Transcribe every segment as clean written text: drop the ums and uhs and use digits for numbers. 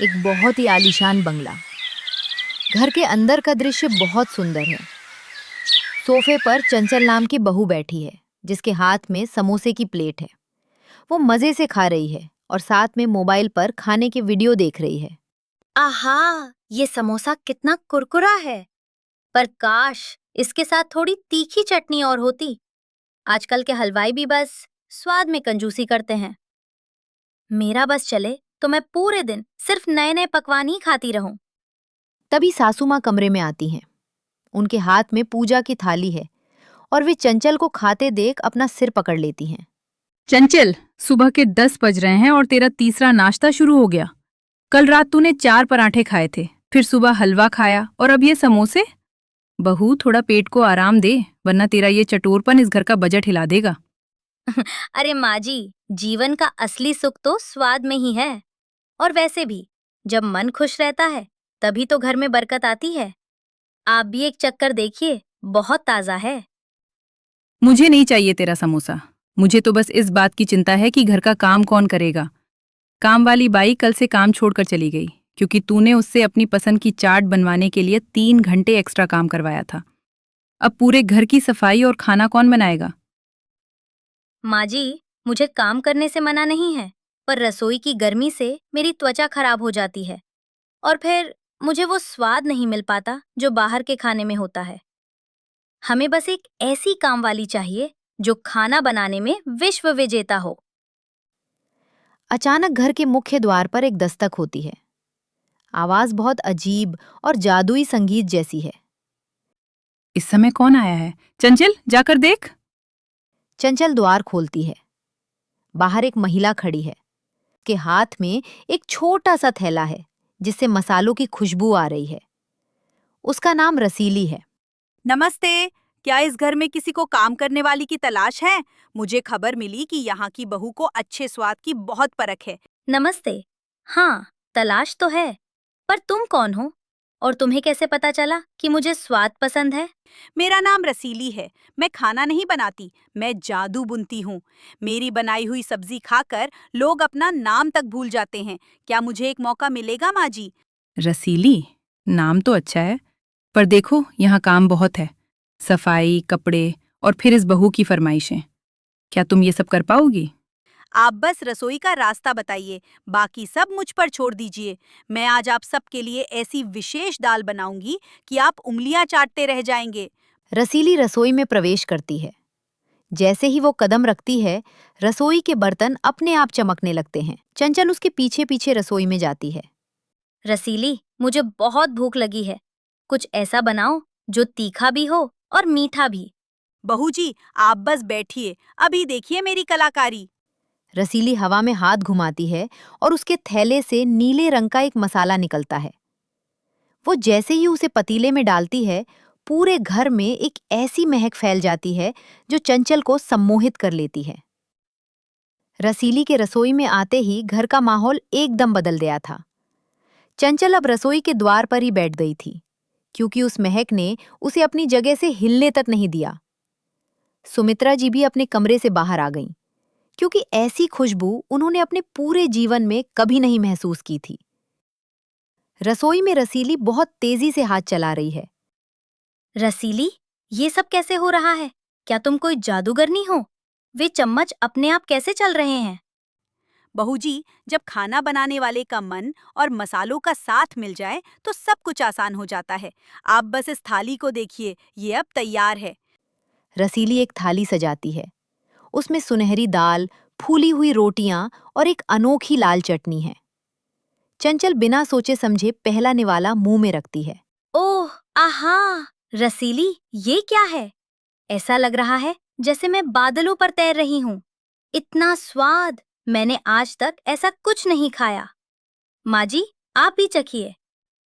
एक बहुत ही आलीशान बंगला। घर के अंदर का दृश्य बहुत सुंदर है। सोफे पर चंचल नाम की बहू बैठी है, जिसके हाथ में समोसे की प्लेट है। वो मजे से खा रही है और साथ में मोबाइल पर खाने के वीडियो देख रही है। आहा, ये समोसा कितना कुरकुरा है। पर काश इसके साथ थोड़ी तीखी चटनी और होती। आजकल के हलवाई भी बस स्वाद में कंजूसी करते हैं। मेरा बस चले तो मैं पूरे दिन सिर्फ नए नए पकवान ही खाती रहूं। तभी सासू माँ कमरे में आती हैं। उनके हाथ में पूजा की थाली है और वे चंचल को खाते देख अपना सिर पकड़ लेती हैं। चंचल, सुबह के 10 बज रहे हैं और तेरा तीसरा नाश्ता शुरू हो गया। कल रात तूने 4 पराठे खाए थे, फिर सुबह हलवा खाया और अब ये समोसे। बहू, थोड़ा पेट को आराम दे, वरना तेरा ये चटोरपन इस घर का बजट हिला देगा। अरे माँ जी, जीवन का असली सुख तो स्वाद में ही है। और वैसे भी जब मन खुश रहता है तभी तो घर में बरकत आती है। आप भी एक चक्कर देखिए, बहुत ताजा है। मुझे नहीं चाहिए तेरा समोसा। मुझे तो बस इस बात की चिंता है कि घर का काम कौन करेगा। काम वाली बाई कल से काम छोड़कर चली गई, क्योंकि तूने उससे अपनी पसंद की चाट बनवाने के लिए 3 घंटे एक्स्ट्रा काम करवाया था। अब पूरे घर की सफाई और खाना कौन बनाएगा? माँ जी, मुझे काम करने से मना नहीं है, पर रसोई की गर्मी से मेरी त्वचा खराब हो जाती है और फिर मुझे वो स्वाद नहीं मिल पाता जो बाहर के खाने में होता है। हमें बस एक ऐसी काम वाली चाहिए जो खाना बनाने में विश्व विजेता हो। अचानक घर के मुख्य द्वार पर एक दस्तक होती है। आवाज बहुत अजीब और जादुई संगीत जैसी है। इस समय कौन आया है? चंचल, जाकर देख। चंचल द्वार खोलती है। बाहर एक महिला खड़ी है। के हाथ में एक छोटा सा थैला है, जिससे मसालों की खुशबू आ रही है। उसका नाम रसीली है। नमस्ते। क्या इस घर में किसी को काम करने वाली की तलाश है? मुझे खबर मिली कि यहाँ की बहू को अच्छे स्वाद की बहुत परख है। नमस्ते। हाँ, तलाश तो है, पर तुम कौन हो? और तुम्हें कैसे पता चला कि मुझे स्वाद पसंद है? मेरा नाम रसीली है। मैं खाना नहीं बनाती, मैं जादू बुनती हूँ। मेरी बनाई हुई सब्जी खाकर लोग अपना नाम तक भूल जाते हैं। क्या मुझे एक मौका मिलेगा माँ जी? रसीली? नाम तो अच्छा है, पर देखो यहाँ काम बहुत है। सफाई, कपड़े और फिर इस बहू की फरमाइशें। क्या तुम ये सब कर पाओगी? आप बस रसोई का रास्ता बताइए, बाकी सब मुझ पर छोड़ दीजिए। मैं आज आप सबके लिए ऐसी विशेष दाल बनाऊंगी कि आप उंगलियां चाटते रह जाएंगे। रसीली रसोई में प्रवेश करती है। जैसे ही वो कदम रखती है, रसोई के बर्तन अपने आप चमकने लगते हैं। चंचल उसके पीछे पीछे रसोई में जाती है। रसीली, मुझे बहुत भूख लगी है। कुछ ऐसा बनाओ जो तीखा भी हो और मीठा भी। बहू जी, आप बस बैठिए, अभी देखिए मेरी कलाकारी। रसीली हवा में हाथ घुमाती है और उसके थैले से नीले रंग का एक मसाला निकलता है। वो जैसे ही उसे पतीले में डालती है, पूरे घर में एक ऐसी महक फैल जाती है जो चंचल को सम्मोहित कर लेती है। रसीली के रसोई में आते ही घर का माहौल एकदम बदल गया था। चंचल अब रसोई के द्वार पर ही बैठ गई थी, क्योंकि उस महक ने उसे अपनी जगह से हिलने तक नहीं दिया। सुमित्रा जी भी अपने कमरे से बाहर आ गईं, क्योंकि ऐसी खुशबू उन्होंने अपने पूरे जीवन में कभी नहीं महसूस की थी। रसोई में रसीली बहुत तेजी से हाथ चला रही है। रसीली, ये सब कैसे हो रहा है? क्या तुम कोई जादूगरनी हो? वे चम्मच अपने आप कैसे चल रहे हैं? बहू जी, जब खाना बनाने वाले का मन और मसालों का साथ मिल जाए तो सब कुछ आसान हो जाता है। आप बस इस थाली को देखिए, ये अब तैयार है। रसीली एक थाली सजाती है। उसमें सुनहरी दाल, फूली हुई रोटियां और एक अनोखी लाल चटनी है। चंचल बिना सोचे समझे पहला निवाला मुंह में रखती है। ओह, आहा! रसीली, ये क्या है? ऐसा लग रहा है जैसे मैं बादलों पर तैर रही हूँ। इतना स्वाद! मैंने आज तक ऐसा कुछ नहीं खाया। माँ जी, आप भी चखिए।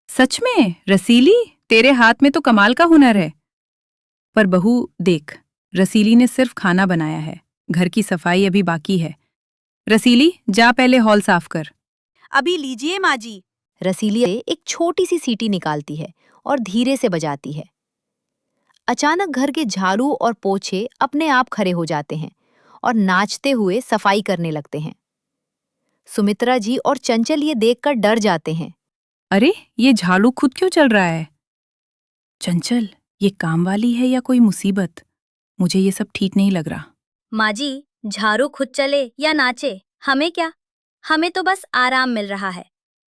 सच में रसीली, तेरे हाथ में तो कमाल का हुनर है। पर बहू देख, रसीली ने सिर्फ खाना बनाया है, घर की सफाई अभी बाकी है। रसीली, जा पहले हॉल साफ कर। अभी लीजिए माँ जी। रसीली एक छोटी सी सीटी निकालती है और धीरे से बजाती है। अचानक घर के झाड़ू और पोछे अपने आप खड़े हो जाते हैं और नाचते हुए सफाई करने लगते हैं। सुमित्रा जी और चंचल ये देखकर डर जाते हैं। अरे, ये झाड़ू खुद क्यों चल रहा है? चंचल, ये काम वाली है या कोई मुसीबत? मुझे ये सब ठीक नहीं लग रहा। माँ जी, झाड़ू खुद चले या नाचे, हमें क्या? हमें तो बस आराम मिल रहा है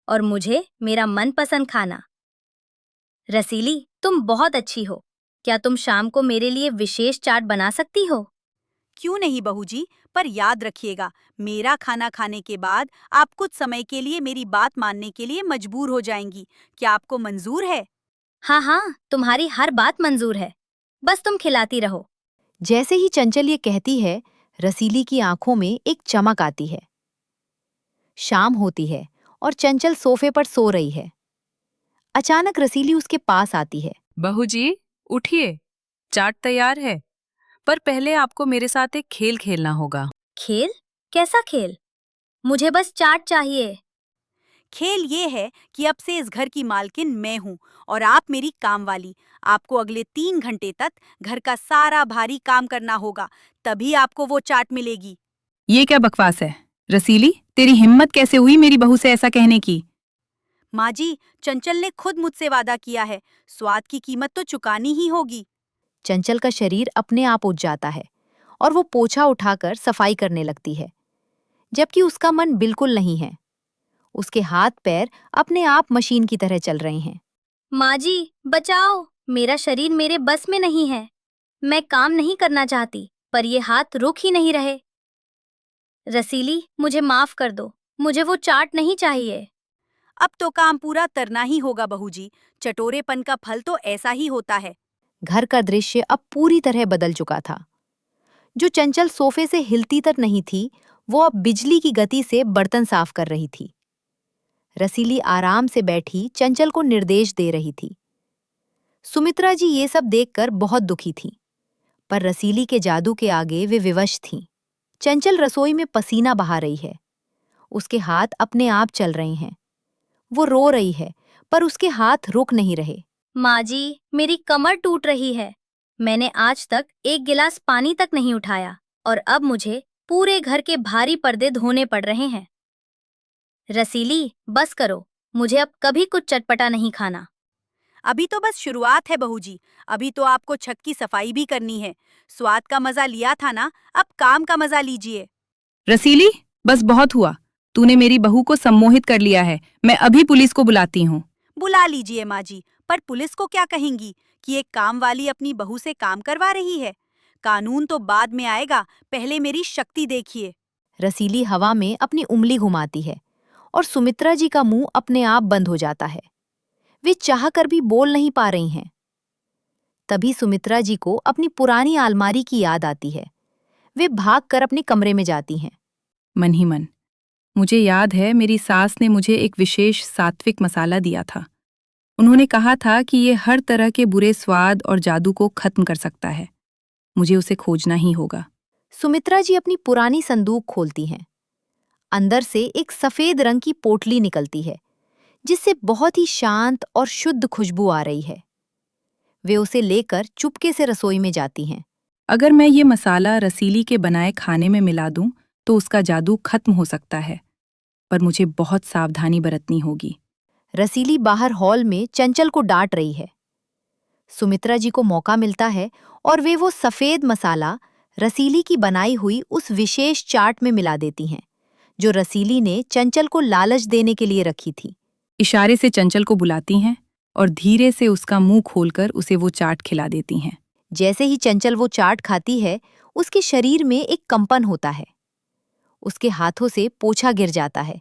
और मुझे मेरा मनपसंद खाना। रसीली, तुम बहुत अच्छी हो। क्या तुम शाम को मेरे लिए विशेष चाट बना सकती हो? क्यों नहीं बहू जी, पर याद रखिएगा, मेरा खाना खाने के बाद आप कुछ समय के लिए मेरी बात मानने के लिए मजबूर हो जाएंगी। क्या आपको मंजूर है? हाँ हाँ, तुम्हारी हर बात मंजूर है। बस तुम खिलाती रहो। जैसे ही चंचल ये कहती है, रसीली की आंखों में एक चमक आती है। शाम होती है और चंचल सोफे पर सो रही है। अचानक रसीली उसके पास आती है। बहू जी, उठिए, चाट तैयार है। पर पहले आपको मेरे साथ एक खेल खेलना होगा। खेल? कैसा खेल? मुझे बस चाट चाहिए। खेल ये है कि अब से इस घर की मालकिन मैं हूँ और आप मेरी काम वाली। आपको अगले 3 घंटे तक घर का सारा भारी काम करना होगा, तभी आपको वो चाट मिलेगी। ये क्या बकवास है? रसीली, तेरी हिम्मत कैसे हुई मेरी बहू से ऐसा कहने की? माँ जी, चंचल ने खुद मुझसे वादा किया है, स्वाद की कीमत तो चुकानी ही होगी। चंचल का शरीर अपने आप उठ जाता है और वो पोछा उठाकर सफाई करने लगती है, जबकि उसका मन बिल्कुल नहीं है। उसके हाथ पैर अपने आप मशीन की तरह चल रहे हैं। माँ जी, बचाओ! मेरा शरीर मेरे बस में नहीं है। मैं काम नहीं करना चाहती, पर ये हाथ रुक ही नहीं रहे। रसीली, मुझे माफ कर दो। मुझे वो चाट नहीं चाहिए। अब तो काम पूरा करना ही होगा बहू जी, चटोरेपन का फल तो ऐसा ही होता है। घर का दृश्य अब पूरी तरह बदल चुका था। जो चंचल सोफे से हिलती तक नहीं थी, वो अब बिजली की गति से बर्तन साफ कर रही थी। रसीली आराम से बैठी चंचल को निर्देश दे रही थी। सुमित्रा जी ये सब देखकर बहुत दुखी थीं, पर रसीली के जादू के आगे वे विवश थीं। चंचल रसोई में पसीना बहा रही है। उसके हाथ अपने आप चल रहे हैं। वो रो रही है, पर उसके हाथ रुक नहीं रहे। माँ जी, मेरी कमर टूट रही है। मैंने आज तक एक गिलास पानी तक नहीं उठाया और अब मुझे पूरे घर के भारी पर्दे धोने पड़ रहे हैं। रसीली, बस करो। मुझे अब कभी कुछ चटपटा नहीं खाना। अभी तो बस शुरुआत है बहू जी, अभी तो आपको छत की सफाई भी करनी है। स्वाद का मजा लिया था ना, अब काम का मजा लीजिए। रसीली, बस बहुत हुआ। तूने मेरी बहू को सम्मोहित कर लिया है। मैं अभी पुलिस को बुलाती हूँ। बुला लीजिए माँ जी, पर पुलिस को क्या कहेंगी कि एक काम वाली अपनी बहू से काम करवा रही है? कानून तो बाद में आएगा, पहले मेरी शक्ति देखिए। रसीली हवा में अपनी उंगली घुमाती है और सुमित्रा जी का मुंह अपने आप बंद हो जाता है। वे चाहकर भी बोल नहीं पा रही हैं। तभी सुमित्रा जी को अपनी पुरानी अलमारी की याद आती है। वे भागकर अपने कमरे में जाती हैं। मन ही मन, मुझे याद है मेरी सास ने मुझे एक विशेष सात्विक मसाला दिया था। उन्होंने कहा था कि ये हर तरह के बुरे स्वाद और जादू को खत्म कर सकता है। मुझे उसे खोजना ही होगा। सुमित्रा जी अपनी पुरानी संदूक खोलती हैं। अंदर से एक सफेद रंग की पोटली निकलती है, जिससे बहुत ही शांत और शुद्ध खुशबू आ रही है। वे उसे लेकर चुपके से रसोई में जाती हैं। अगर मैं ये मसाला रसीली के बनाए खाने में मिला दूं, तो उसका जादू खत्म हो सकता है, पर मुझे बहुत सावधानी बरतनी होगी। रसीली बाहर हॉल में चंचल को डांट रही है। सुमित्रा जी को मौका मिलता है और वे वो सफेद मसाला रसीली की बनाई हुई उस विशेष चाट में मिला देती हैं, जो रसीली ने चंचल को लालच देने के लिए रखी थी। इशारे से चंचल को बुलाती हैं और धीरे से उसका मुंह खोलकर उसे वो चाट खिला देती हैं। जैसे ही चंचल वो चाट खाती है, उसके शरीर में एक कंपन होता है। उसके हाथों से पोछा गिर जाता है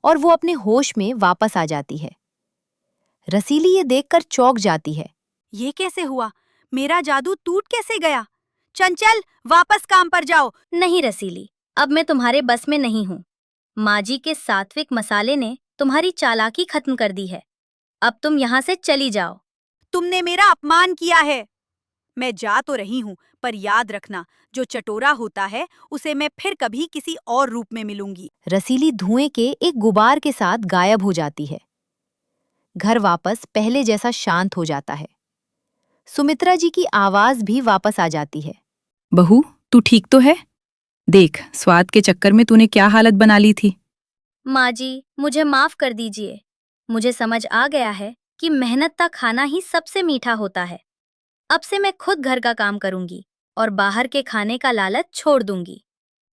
और वो अपने होश में वापस आ जाती है। रसीली ये देखकर चौंक जाती है। ये कैसे हुआ? मेरा जादू टूट कैसे गया? चंचल, वापस काम पर जाओ। नहीं रसीली, अब मैं तुम्हारे बस में नहीं हूँ। माँ जी के सात्विक मसाले ने तुम्हारी चालाकी खत्म कर दी है। अब तुम यहाँ से चली जाओ। तुमने मेरा अपमान किया है। मैं जा तो रही हूँ, पर याद रखना, जो चटोरा होता है उसे मैं फिर कभी किसी और रूप में मिलूंगी। रसीली धुएं के एक गुबार के साथ गायब हो जाती है। घर वापस पहले जैसा शांत हो जाता है। सुमित्रा जी की आवाज भी वापस आ जाती है। बहू, तू ठीक तो है? देख, स्वाद के चक्कर में तूने क्या हालत बना ली थी। माँ जी, मुझे माफ कर दीजिए। मुझे समझ आ गया है कि मेहनत का खाना ही सबसे मीठा होता है। अब से मैं खुद घर का काम करूंगी और बाहर के खाने का लालच छोड़ दूंगी।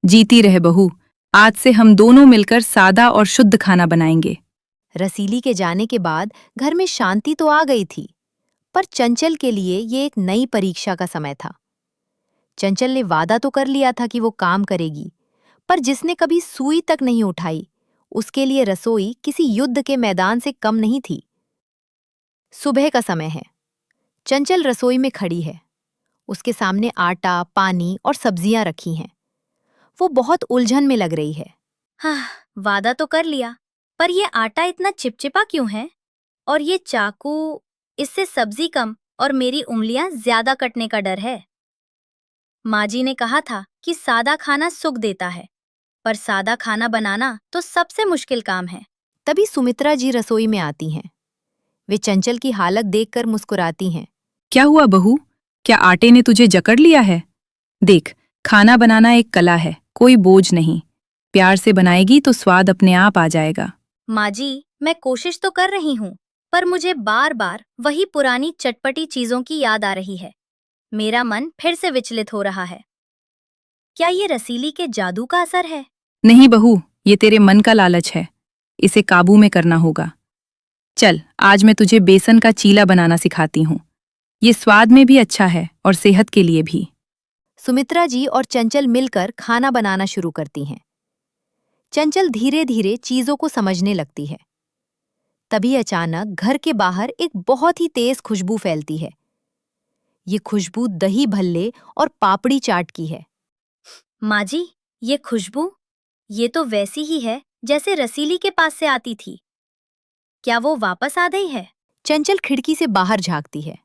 जीती रहे बहू। आज से हम दोनों मिलकर सादा और शुद्ध खाना बनाएंगे। रसीली के जाने के बाद घर में शांति तो आ गई थी, पर चंचल के लिए ये एक नई परीक्षा का समय था। चंचल ने वादा तो कर लिया था कि वो काम करेगी, पर जिसने कभी सुई तक नहीं उठाई, उसके लिए रसोई किसी युद्ध के मैदान से कम नहीं थी। सुबह का समय है। चंचल रसोई में खड़ी है। उसके सामने आटा, पानी और सब्जियां रखी हैं। वो बहुत उलझन में लग रही है। हाँ, वादा तो कर लिया, पर ये आटा इतना चिपचिपा क्यों है? और ये चाकू, इससे सब्जी कम और मेरी उंगलियां ज्यादा कटने का डर है। माँ जी ने कहा था कि सादा खाना सुख देता है, पर सादा खाना बनाना तो सबसे मुश्किल काम है। तभी सुमित्रा जी रसोई में आती हैं। वे चंचल की हालत देखकर मुस्कुराती हैं। क्या हुआ बहू? क्या आटे ने तुझे जकड़ लिया है? देख, खाना बनाना एक कला है, कोई बोझ नहीं। प्यार से बनाएगी तो स्वाद अपने आप आ जाएगा। माँ जी, मैं कोशिश तो कर रही हूँ, पर मुझे बार बार वही पुरानी चटपटी चीजों की याद आ रही है। मेरा मन फिर से विचलित हो रहा है। क्या ये रसीली के जादू का असर है? नहीं बहू, ये तेरे मन का लालच है। इसे काबू में करना होगा। चल, आज मैं तुझे बेसन का चीला बनाना सिखाती हूँ। ये स्वाद में भी अच्छा है और सेहत के लिए भी। सुमित्रा जी और चंचल मिलकर खाना बनाना शुरू करती हैं। चंचल धीरे धीरे चीजों को समझने लगती है। तभी अचानक घर के बाहर एक बहुत ही तेज खुशबू फैलती है। ये खुशबू दही भल्ले और पापड़ी चाट की है। माँ जी, ये खुशबू, ये तो वैसी ही है जैसे रसीली के पास से आती थी। क्या वो वापस आ गई है? चंचल खिड़की से बाहर झांकती है।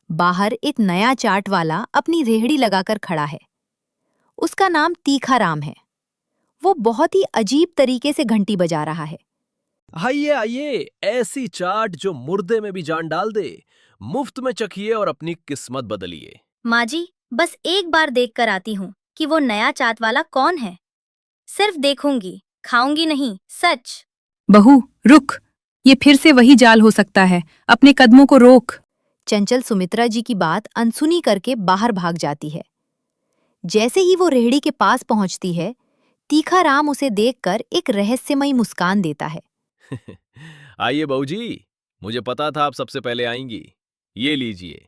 बाहर एक नया चाट वाला अपनी रेहड़ी लगाकर खड़ा है। उसका नाम तीखा राम है। वो बहुत ही अजीब तरीके से घंटी बजा रहा है। आइए आइए, ऐसी चाट जो मुर्दे में भी जान डाल दे। मुफ्त में चखिए और अपनी किस्मत बदलिए। माँ जी, बस एक बार देख कर आती हूँ कि वो नया चाट वाला कौन है। सिर्फ देखूंगी, खाऊंगी नहीं, सच। बहू, रुक। ये फिर से वही जाल हो सकता है। अपने कदमों को रोक। चंचल सुमित्रा जी की बात अनसुनी करके बाहर भाग जाती है। जैसे ही वो रेहड़ी के पास पहुंचती है, तीखा राम उसे देखकर एक रहस्यमयी मुस्कान देता है। आइए बहू जी, मुझे पता था आप सबसे पहले आएंगी। ये लीजिए,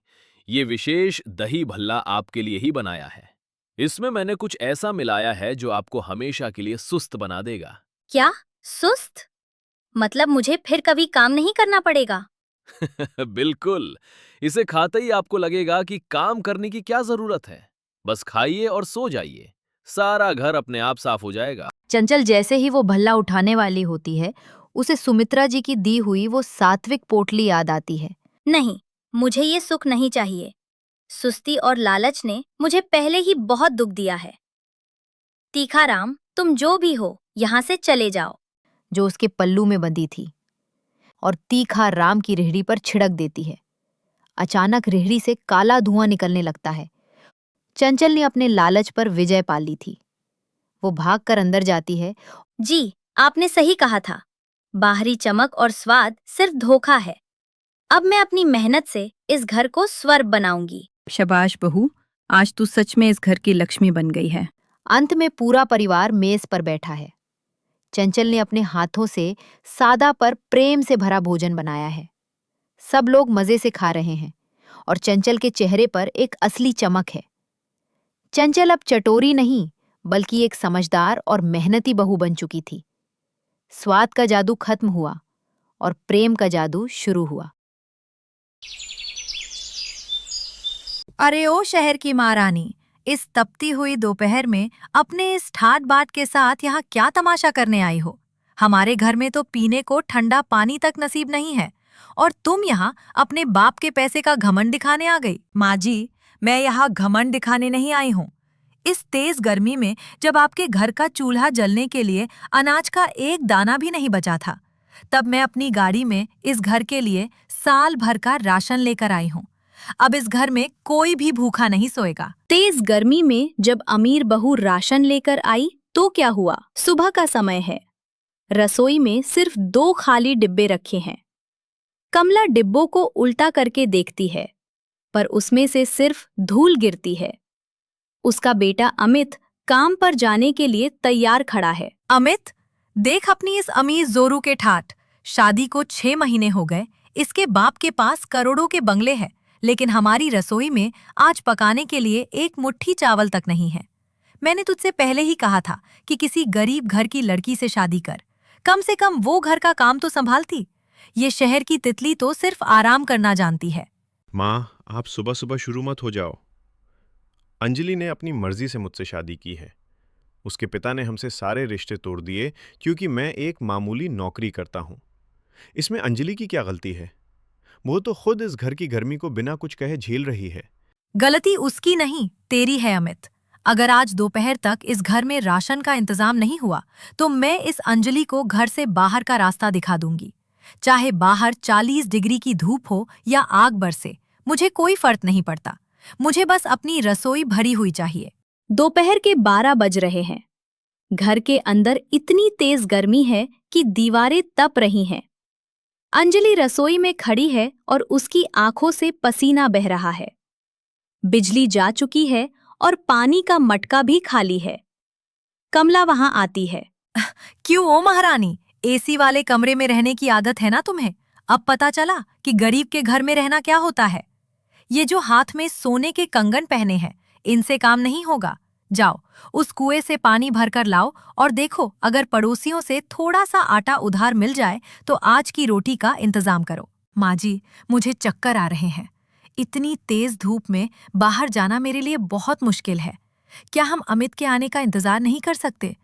ये विशेष दही भल्ला आपके लिए ही बनाया है। इसमें मैंने कुछ ऐसा मिलाया है जो आपको हमेशा के लिए सुस्त बना देगा। क्या? सुस्त? मतलब मुझे फिर कभी काम नहीं करना पड़ेगा? बिल्कुल, इसे खाते ही आपको लगेगा कि काम करने की क्या जरूरत है। बस खाइए और सो जाइए, सारा घर अपने आप साफ हो जाएगा। चंचल जैसे ही वो भल्ला उठाने वाली होती है, उसे सुमित्रा जी की दी हुई वो सात्विक पोटली याद आती है। नहीं, मुझे ये सुख नहीं चाहिए। सुस्ती और लालच ने मुझे पहले ही बहुत दुख दिया है। तीखा राम, तुम जो भी हो, यहाँ से चले जाओ। जो उसके पल्लू में बंधी थी और तीखा राम की रेहड़ी पर छिड़क देती है। अचानक रेहड़ी से काला धुआं निकलने लगता है। चंचल ने अपने लालच पर विजय पा ली थी। वो भागकर अंदर जाती है। जी, आपने सही कहा था। बाहरी चमक और स्वाद सिर्फ धोखा है। अब मैं अपनी मेहनत से इस घर को स्वर्ग बनाऊंगी। शाबाश बहू, आज तू सच में इस घर की लक्ष्मी बन गई है। अंत में पूरा परिवार मेज पर बैठा है। चंचल ने अपने हाथों से सादा पर प्रेम से भरा भोजन बनाया है। सब लोग मजे से खा रहे हैं और चंचल के चेहरे पर एक असली चमक है। चंचल अब चटोरी नहीं, बल्कि एक समझदार और मेहनती बहू बन चुकी थी। स्वाद का जादू खत्म हुआ और प्रेम का जादू शुरू हुआ। अरे ओ शहर की महारानी, इस तपती हुई दोपहर में अपने इस ठाट बाट के साथ यहाँ क्या तमाशा करने आई हो? हमारे घर में तो पीने को ठंडा पानी तक नसीब नहीं है और तुम यहाँ अपने बाप के पैसे का घमंड दिखाने आ गई। माँ जी, मैं यहाँ घमंड दिखाने नहीं आई हूँ। इस तेज गर्मी में जब आपके घर का चूल्हा जलने के लिए अनाज का एक दाना भी नहीं बचा था, तब मैं अपनी गाड़ी में इस घर के लिए साल भर का राशन लेकर आई हूँ। अब इस घर में कोई भी भूखा नहीं सोएगा। तेज गर्मी में जब अमीर बहू राशन लेकर आई तो क्या हुआ? सुबह का समय है। रसोई में सिर्फ 2 खाली डिब्बे रखे हैं। कमला डिब्बों को उल्टा करके देखती है, पर उसमें से सिर्फ धूल गिरती है। उसका बेटा अमित काम पर जाने के लिए तैयार खड़ा है। अमित, देख अपनी इस अमीर जोरू के ठाठ। शादी को 6 महीने हो गए, इसके बाप के पास करोड़ों के बंगले हैं, लेकिन हमारी रसोई में आज पकाने के लिए एक मुट्ठी चावल तक नहीं है। मैंने तुझसे पहले ही कहा था कि किसी गरीब घर की लड़की से शादी कर, कम से कम वो घर का काम तो संभालती। ये शहर की तितली तो सिर्फ आराम करना जानती है। माँ, आप सुबह सुबह शुरू मत हो जाओ। अंजलि ने अपनी मर्जी से मुझसे शादी की है। उसके पिता ने हमसे सारे रिश्ते तोड़ दिए क्योंकि मैं एक मामूली नौकरी करता हूँ। इसमें अंजलि की क्या गलती है? वो तो खुद इस घर की गर्मी को बिना कुछ कहे झेल रही है। गलती उसकी नहीं, तेरी है अमित। अगर आज दोपहर तक इस घर में राशन का इंतजाम नहीं हुआ तो मैं इस अंजलि को घर से बाहर का रास्ता दिखा दूंगी। चाहे बाहर 40 डिग्री की धूप हो या आग बरसे, मुझे कोई फर्क नहीं पड़ता। मुझे बस अपनी रसोई भरी हुई चाहिए। दोपहर के 12 बज रहे हैं। घर के अंदर इतनी तेज गर्मी है कि दीवारें तप रही हैं। अंजलि रसोई में खड़ी है और उसकी आंखों से पसीना बह रहा है। बिजली जा चुकी है और पानी का मटका भी खाली है। कमला वहां आती है। क्यों ओ महारानी, एसी वाले कमरे में रहने की आदत है ना तुम्हें? अब पता चला कि गरीब के घर में रहना क्या होता है। ये जो हाथ में सोने के कंगन पहने हैं, इनसे काम नहीं होगा। जाओ, उस कुएं से पानी भरकर लाओ और देखो, अगर पड़ोसियों से थोड़ा सा आटा उधार मिल जाए तो आज की रोटी का इंतजाम करो। माँ जी, मुझे चक्कर आ रहे हैं। इतनी तेज धूप में बाहर जाना मेरे लिए बहुत मुश्किल है। क्या हम अमित के आने का इंतजार नहीं कर सकते?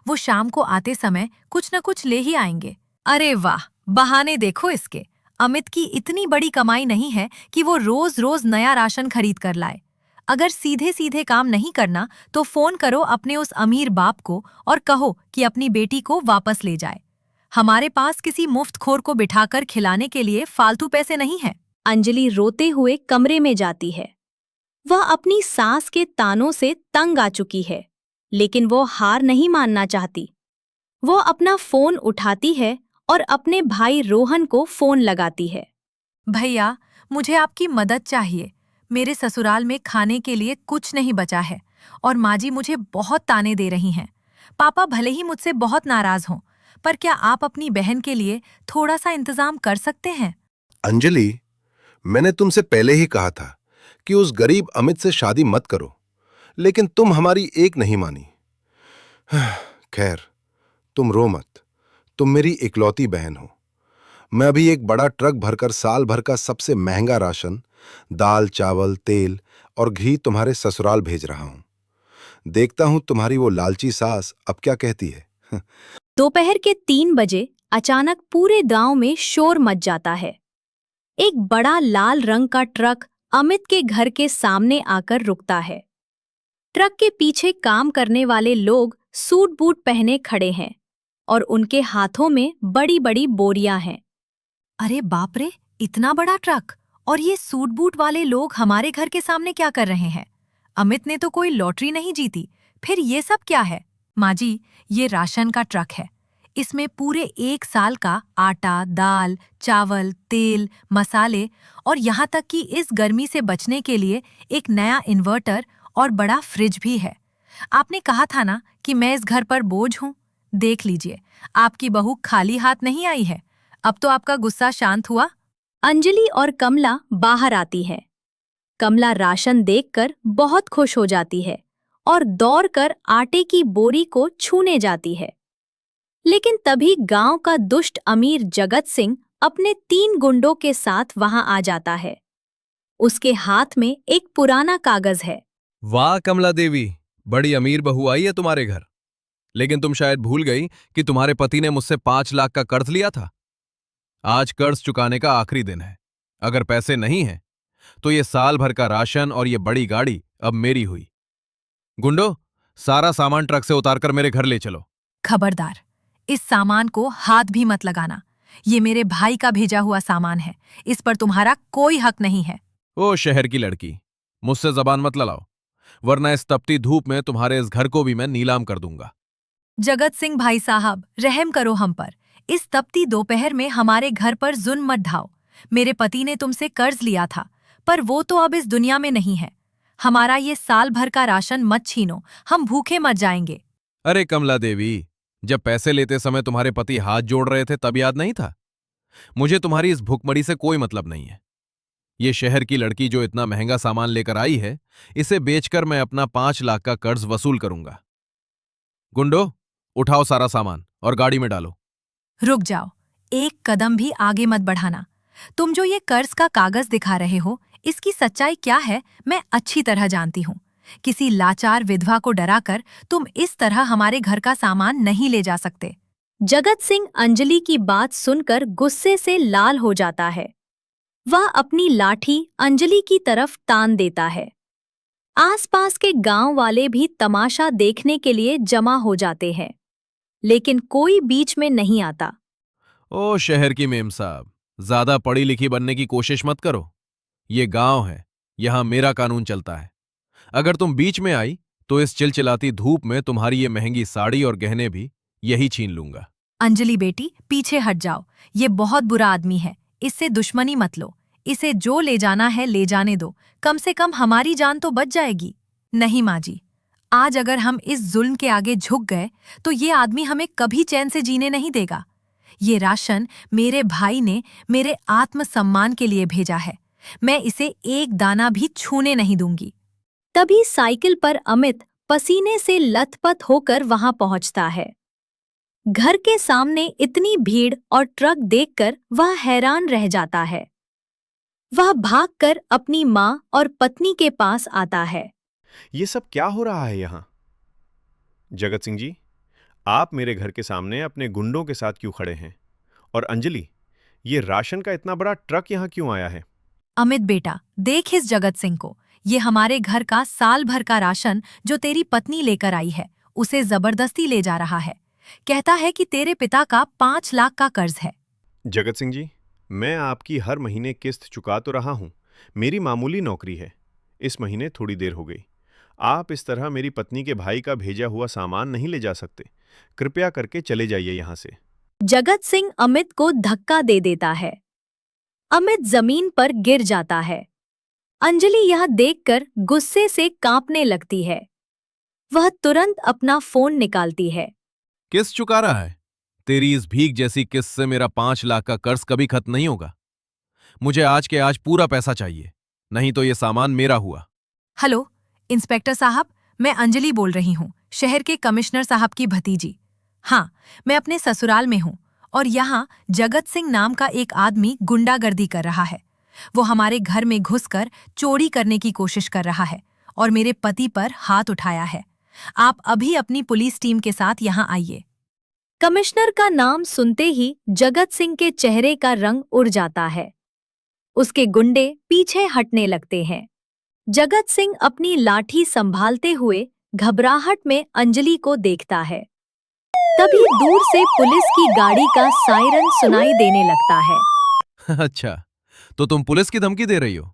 वो शाम को आते समय कुछ न कुछ ले ही आएंगे। अरे वाह, बहाने देखो इसके। अमित की इतनी बड़ी कमाई नहीं है कि वो रोज रोज नया राशन खरीद कर लाए। अगर सीधे सीधे काम नहीं करना तो फोन करो अपने उस अमीर बाप को और कहो कि अपनी बेटी को वापस ले जाए। हमारे पास किसी मुफ्तखोर को बिठाकर खिलाने के लिए फालतू पैसे नहीं हैं। अंजलि रोते हुए कमरे में जाती है। वह अपनी सास के तानों से तंग आ चुकी है, लेकिन वो हार नहीं मानना चाहती। वो अपना फोन उठाती है और अपने भाई रोहन को फोन लगाती है। भैया, मुझे आपकी मदद चाहिए। मेरे ससुराल में खाने के लिए कुछ नहीं बचा है और माँ जी मुझे बहुत ताने दे रही हैं। पापा भले ही मुझसे बहुत नाराज हों, पर क्या आप अपनी बहन के लिए थोड़ा सा इंतजाम कर सकते हैं? अंजलि, मैंने तुमसे पहले ही कहा था कि उस गरीब अमित से शादी मत करो, लेकिन तुम हमारी एक नहीं मानी। खैर, तुम रो मत। तुम मेरी इकलौती बहन हो। मैं अभी एक बड़ा ट्रक भरकर साल भर का सबसे महंगा राशन, दाल, चावल, तेल और घी तुम्हारे ससुराल भेज रहा हूं। देखता हूं तुम्हारी वो लालची सास अब क्या कहती है। दोपहर के 3 बजे अचानक पूरे गांव में शोर मच जाता है। एक बड़ा लाल रंग का ट्रक अमित के घर के सामने आकर रुकता है। ट्रक के पीछे काम करने वाले लोग सूट बूट पहने खड़े हैं और उनके हाथों में बड़ी बड़ी बोरियां हैं। अरे बाप रे, इतना बड़ा ट्रक और ये सूट बूट वाले लोग हमारे घर के सामने क्या कर रहे हैं? अमित ने तो कोई लॉटरी नहीं जीती, फिर ये सब क्या है? माँ जी, ये राशन का ट्रक है। इसमें पूरे 1 साल का आटा, दाल, चावल, तेल, मसाले और यहाँ तक कि इस गर्मी से बचने के लिए एक नया इन्वर्टर और बड़ा फ्रिज भी है। आपने कहा था ना कि मैं इस घर पर बोझ हूँ। देख लीजिए, आपकी बहू खाली हाथ नहीं आई है। अब तो आपका गुस्सा शांत हुआ? अंजलि और कमला बाहर आती है। कमला राशन देखकर बहुत खुश हो जाती है और दौड़कर आटे की बोरी को छूने जाती है। लेकिन तभी गांव का दुष्ट अमीर जगत सिंह अपने 3 गुंडों के साथ वहां आ जाता है। उसके हाथ में एक पुराना कागज है। वाह कमला देवी, बड़ी अमीर बहू आई है तुम्हारे घर। लेकिन तुम शायद भूल गई कि तुम्हारे पति ने मुझसे 5 लाख का कर्ज लिया था। आज कर्ज चुकाने का आखिरी दिन है। अगर पैसे नहीं हैं तो ये साल भर का राशन और ये बड़ी गाड़ी अब मेरी हुई। गुंडो, सारा सामान ट्रक से उतारकर मेरे घर ले चलो। खबरदार, इस सामान को हाथ भी मत लगाना। ये मेरे भाई का भेजा हुआ सामान है। इस पर तुम्हारा कोई हक नहीं है। ओ शहर की लड़की, मुझसे जबान मत लड़ाओ, वरना इस तपती धूप में तुम्हारे इस घर को भी मैं नीलाम कर दूंगा। जगत सिंह भाई साहब, रहम करो हम पर। इस तपती दोपहर में हमारे घर पर जुल्म मत ढाओ। मेरे पति ने तुमसे कर्ज लिया था, पर वो तो अब इस दुनिया में नहीं है। हमारा ये साल भर का राशन मत छीनो, हम भूखे मर जाएंगे। अरे कमला देवी, जब पैसे लेते समय तुम्हारे पति हाथ जोड़ रहे थे तब याद नहीं था? मुझे तुम्हारी इस भुखमरी से कोई मतलब नहीं है। ये शहर की लड़की जो इतना महंगा सामान लेकर आई है, इसे बेचकर मैं अपना 5 लाख का कर्ज वसूल करूंगा। गुंडो, उठाओ सारा सामान और गाड़ी में डालो। रुक जाओ, एक कदम भी आगे मत बढ़ाना। तुम जो ये कर्ज का कागज दिखा रहे हो, इसकी सच्चाई क्या है मैं अच्छी तरह जानती हूँ। किसी लाचार विधवा को डराकर तुम इस तरह हमारे घर का सामान नहीं ले जा सकते। जगत सिंह अंजलि की बात सुनकर गुस्से से लाल हो जाता है। वह अपनी लाठी अंजलि की तरफ तान देता है। आसपास के गांव वाले भी तमाशा देखने के लिए जमा हो जाते हैं, लेकिन कोई बीच में नहीं आता। ओ शहर की मेम साहब, ज्यादा पढ़ी लिखी बनने की कोशिश मत करो। ये गांव है, यहां मेरा कानून चलता है। अगर तुम बीच में आई तो इस चिलचिलाती धूप में तुम्हारी ये महंगी साड़ी और गहने भी यही छीन लूंगा। अंजलि बेटी, पीछे हट जाओ। ये बहुत बुरा आदमी है, इससे दुश्मनी मत लो। इसे जो ले जाना है ले जाने दो, कम से कम हमारी जान तो बच जाएगी। नहीं माँ जी, आज अगर हम इस जुल्म के आगे झुक गए तो ये आदमी हमें कभी चैन से जीने नहीं देगा। ये राशन मेरे भाई ने मेरे आत्मसम्मान के लिए भेजा है, मैं इसे एक दाना भी छूने नहीं दूंगी। तभी साइकिल पर अमित पसीने से लथपथ होकर वहां पहुंचता है। घर के सामने इतनी भीड़ और ट्रक देखकर वह हैरान रह जाता है। वह भागकर अपनी माँ और पत्नी के पास आता है। ये सब क्या हो रहा है यहाँ? जगत सिंह जी, आप मेरे घर के सामने अपने गुंडों के साथ क्यों खड़े हैं? और अंजलि, ये राशन का इतना बड़ा ट्रक यहाँ क्यों आया है? अमित बेटा, देख इस जगत सिंह को। ये हमारे घर का साल भर का राशन जो तेरी पत्नी लेकर आई है, उसे जबरदस्ती ले जा रहा है। कहता है कि तेरे पिता का 5 लाख का कर्ज है। जगत सिंह जी, मैं आपकी हर महीने किस्त चुका तो रहा हूँ। मेरी मामूली नौकरी है। इस महीने थोड़ी देर हो गई। आप इस तरह मेरी पत्नी के भाई का भेजा हुआ सामान नहीं ले जा सकते। कृपया करके चले जाइए यहाँ से। जगत सिंह अमित को धक्का दे देता है। अमित जमीन पर गिर जाता है। अंजलि यह देखकर गुस्से से कांपने लगती है। वह तुरंत अपना फोन निकालती है। किस चुका रहा है? तेरी इस भीख जैसी किस्त से मेरा 5 लाख का कर्ज कभी खत्म नहीं होगा। मुझे आज के आज पूरा पैसा चाहिए, नहीं तो ये सामान मेरा हुआ। हेलो इंस्पेक्टर साहब, मैं अंजलि बोल रही हूँ, शहर के कमिश्नर साहब की भतीजी। हाँ, मैं अपने ससुराल में हूँ और यहाँ जगत सिंह नाम का एक आदमी गुंडागर्दी कर रहा है। वो हमारे घर में घुसकर चोरी करने की कोशिश कर रहा है और मेरे पति पर हाथ उठाया है। आप अभी अपनी पुलिस टीम के साथ यहाँ आइए। कमिश्नर का नाम सुनते ही जगत सिंह के चेहरे का रंग उड़ जाता है। उसके गुंडे पीछे हटने लगते हैं। जगत सिंह अपनी लाठी संभालते हुए घबराहट में अंजलि को देखता है। तभी दूर से पुलिस की गाड़ी का सायरन सुनाई देने लगता है। अच्छा, तो तुम पुलिस की धमकी दे रही हो?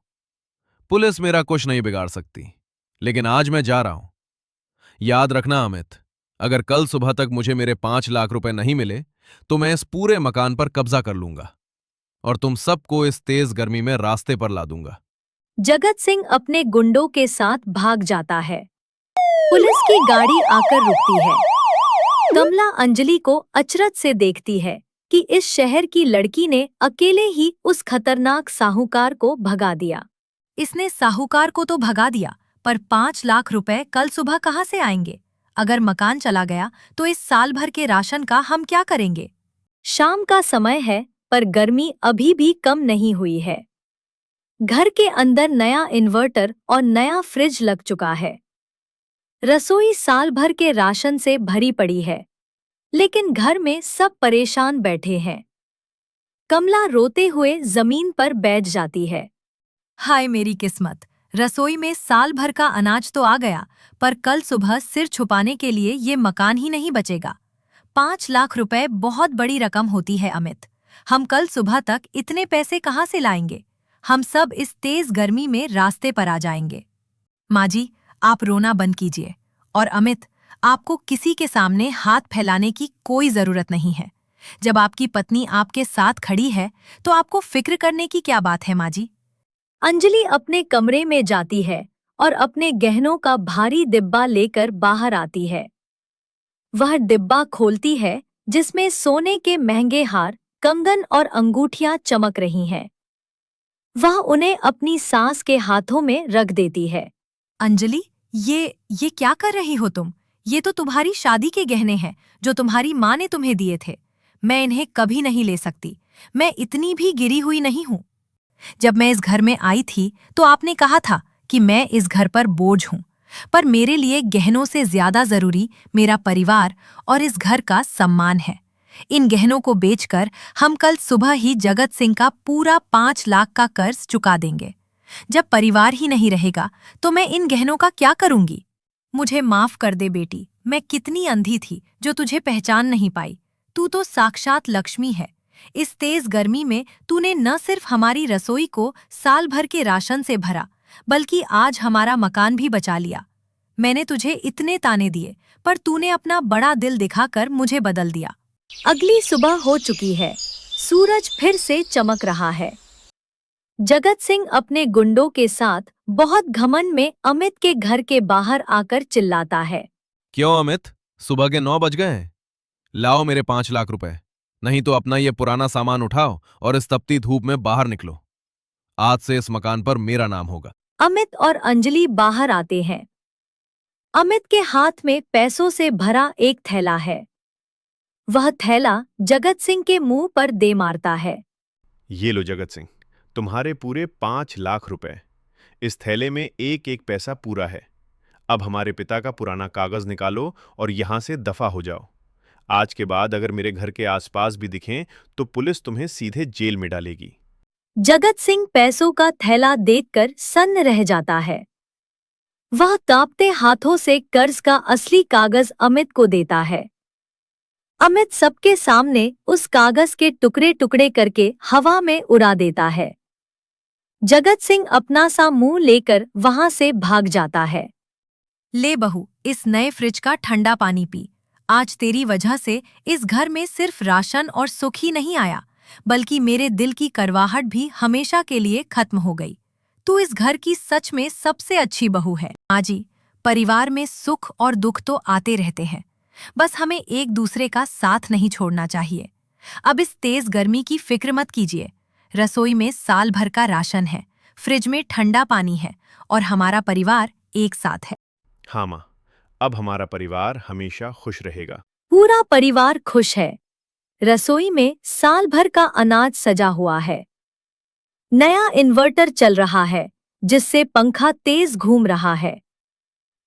पुलिस मेरा कुछ नहीं बिगाड़ सकती, लेकिन आज मैं जा रहा हूं। याद रखना अमित, अगर कल सुबह तक मुझे मेरे 5 लाख रुपए नहीं मिले तो मैं इस पूरे मकान पर कब्जा कर लूंगा और तुम सबको इस तेज गर्मी में रास्ते पर ला दूंगा। जगत सिंह अपने गुंडों के साथ भाग जाता है। पुलिस की गाड़ी आकर रुकती है। कमला अंजलि को अचरज से देखती है कि इस शहर की लड़की ने अकेले ही उस खतरनाक साहूकार को भगा दिया। इसने साहूकार को तो भगा दिया, पर 5 लाख रुपए कल सुबह कहाँ से आएंगे? अगर मकान चला गया तो इस साल भर के राशन का हम क्या करेंगे? शाम का समय है, पर गर्मी अभी भी कम नहीं हुई है। घर के अंदर नया इन्वर्टर और नया फ्रिज लग चुका है। रसोई साल भर के राशन से भरी पड़ी है, लेकिन घर में सब परेशान बैठे हैं। कमला रोते हुए जमीन पर बैठ जाती है। हाय मेरी किस्मत, रसोई में साल भर का अनाज तो आ गया, पर कल सुबह सिर छुपाने के लिए ये मकान ही नहीं बचेगा। 5 लाख रुपए बहुत बड़ी रकम होती है अमित। हम कल सुबह तक इतने पैसे कहाँ से लाएंगे? हम सब इस तेज गर्मी में रास्ते पर आ जाएंगे। माँ जी, आप रोना बंद कीजिए। और अमित, आपको किसी के सामने हाथ फैलाने की कोई जरूरत नहीं है। जब आपकी पत्नी आपके साथ खड़ी है तो आपको फिक्र करने की क्या बात है माँ जी? अंजलि अपने कमरे में जाती है और अपने गहनों का भारी डिब्बा लेकर बाहर आती है। वह डिब्बा खोलती है जिसमें सोने के महंगे हार, कंगन और अंगूठियां चमक रही हैं। वह उन्हें अपनी सास के हाथों में रख देती है। अंजलि, ये क्या कर रही हो तुम? ये तो तुम्हारी शादी के गहने हैं जो तुम्हारी माँ ने तुम्हें दिए थे। मैं इन्हें कभी नहीं ले सकती। मैं इतनी भी गिरी हुई नहीं हूँ। जब मैं इस घर में आई थी तो आपने कहा था कि मैं इस घर पर बोझ हूँ, पर मेरे लिए गहनों से ज्यादा जरूरी मेरा परिवार और इस घर का सम्मान है। इन गहनों को बेचकर हम कल सुबह ही जगत सिंह का पूरा 5 लाख का कर्ज चुका देंगे। जब परिवार ही नहीं रहेगा तो मैं इन गहनों का क्या करूंगी? मुझे माफ कर दे बेटी, मैं कितनी अंधी थी जो तुझे पहचान नहीं पाई। तू तो साक्षात लक्ष्मी है। इस तेज गर्मी में तूने न सिर्फ हमारी रसोई को साल भर के राशन से भरा, बल्कि आज हमारा मकान भी बचा लिया। मैंने तुझे इतने ताने दिए, पर तूने अपना बड़ा दिल दिखाकर मुझे बदल दिया। अगली सुबह हो चुकी है। सूरज फिर से चमक रहा है। जगत सिंह अपने गुंडों के साथ बहुत घमंड में अमित के घर के बाहर आकर चिल्लाता है। क्यों अमित, सुबह के 9 बज गए हैं? लाओ मेरे 5 लाख रुपए, नहीं तो अपना ये पुराना सामान उठाओ और इस तपती धूप में बाहर निकलो। आज से इस मकान पर मेरा नाम होगा। अमित और अंजलि बाहर आते हैं। अमित के हाथ में पैसों से भरा एक थैला है। वह थैला जगत सिंह के मुंह पर दे मारता है। ये लो जगत सिंह, तुम्हारे पूरे 5 लाख रुपए। इस थैले में एक एक पैसा पूरा है। अब हमारे पिता का पुराना कागज निकालो और यहां से दफा हो जाओ। आज के बाद अगर मेरे घर के आसपास भी दिखें तो पुलिस तुम्हें सीधे जेल में डालेगी। जगत सिंह पैसों का थैला देखकर सन्न रह जाता है। वह कांपते हाथों से कर्ज का असली कागज अमित को देता है। अमित सबके सामने उस कागज के टुकड़े टुकड़े करके हवा में उड़ा देता है। जगत सिंह अपना सा मुंह लेकर वहां से भाग जाता है। ले बहू, इस नए फ्रिज का ठंडा पानी पी। आज तेरी वजह से इस घर में सिर्फ राशन और सुख ही नहीं आया, बल्कि मेरे दिल की करवाहट भी हमेशा के लिए खत्म हो गई। तू इस घर की सच में सबसे अच्छी बहू है। माँ जी, परिवार में सुख और दुख तो आते रहते हैं, बस हमें एक दूसरे का साथ नहीं छोड़ना चाहिए। अब इस तेज गर्मी की फिक्र मत कीजिए। रसोई में साल भर का राशन है, फ्रिज में ठंडा पानी है और हमारा परिवार एक साथ है। हाँ माँ, अब हमारा परिवार हमेशा खुश रहेगा। पूरा परिवार खुश है। रसोई में साल भर का अनाज सजा हुआ है। नया इन्वर्टर चल रहा है जिससे पंखा तेज घूम रहा है।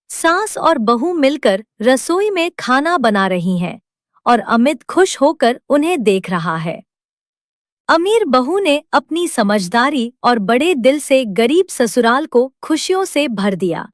सास और बहू मिलकर रसोई में खाना बना रही हैं और अमित खुश होकर उन्हें देख रहा है। अमीर बहू ने अपनी समझदारी और बड़े दिल से गरीब ससुराल को खुशियों से भर दिया।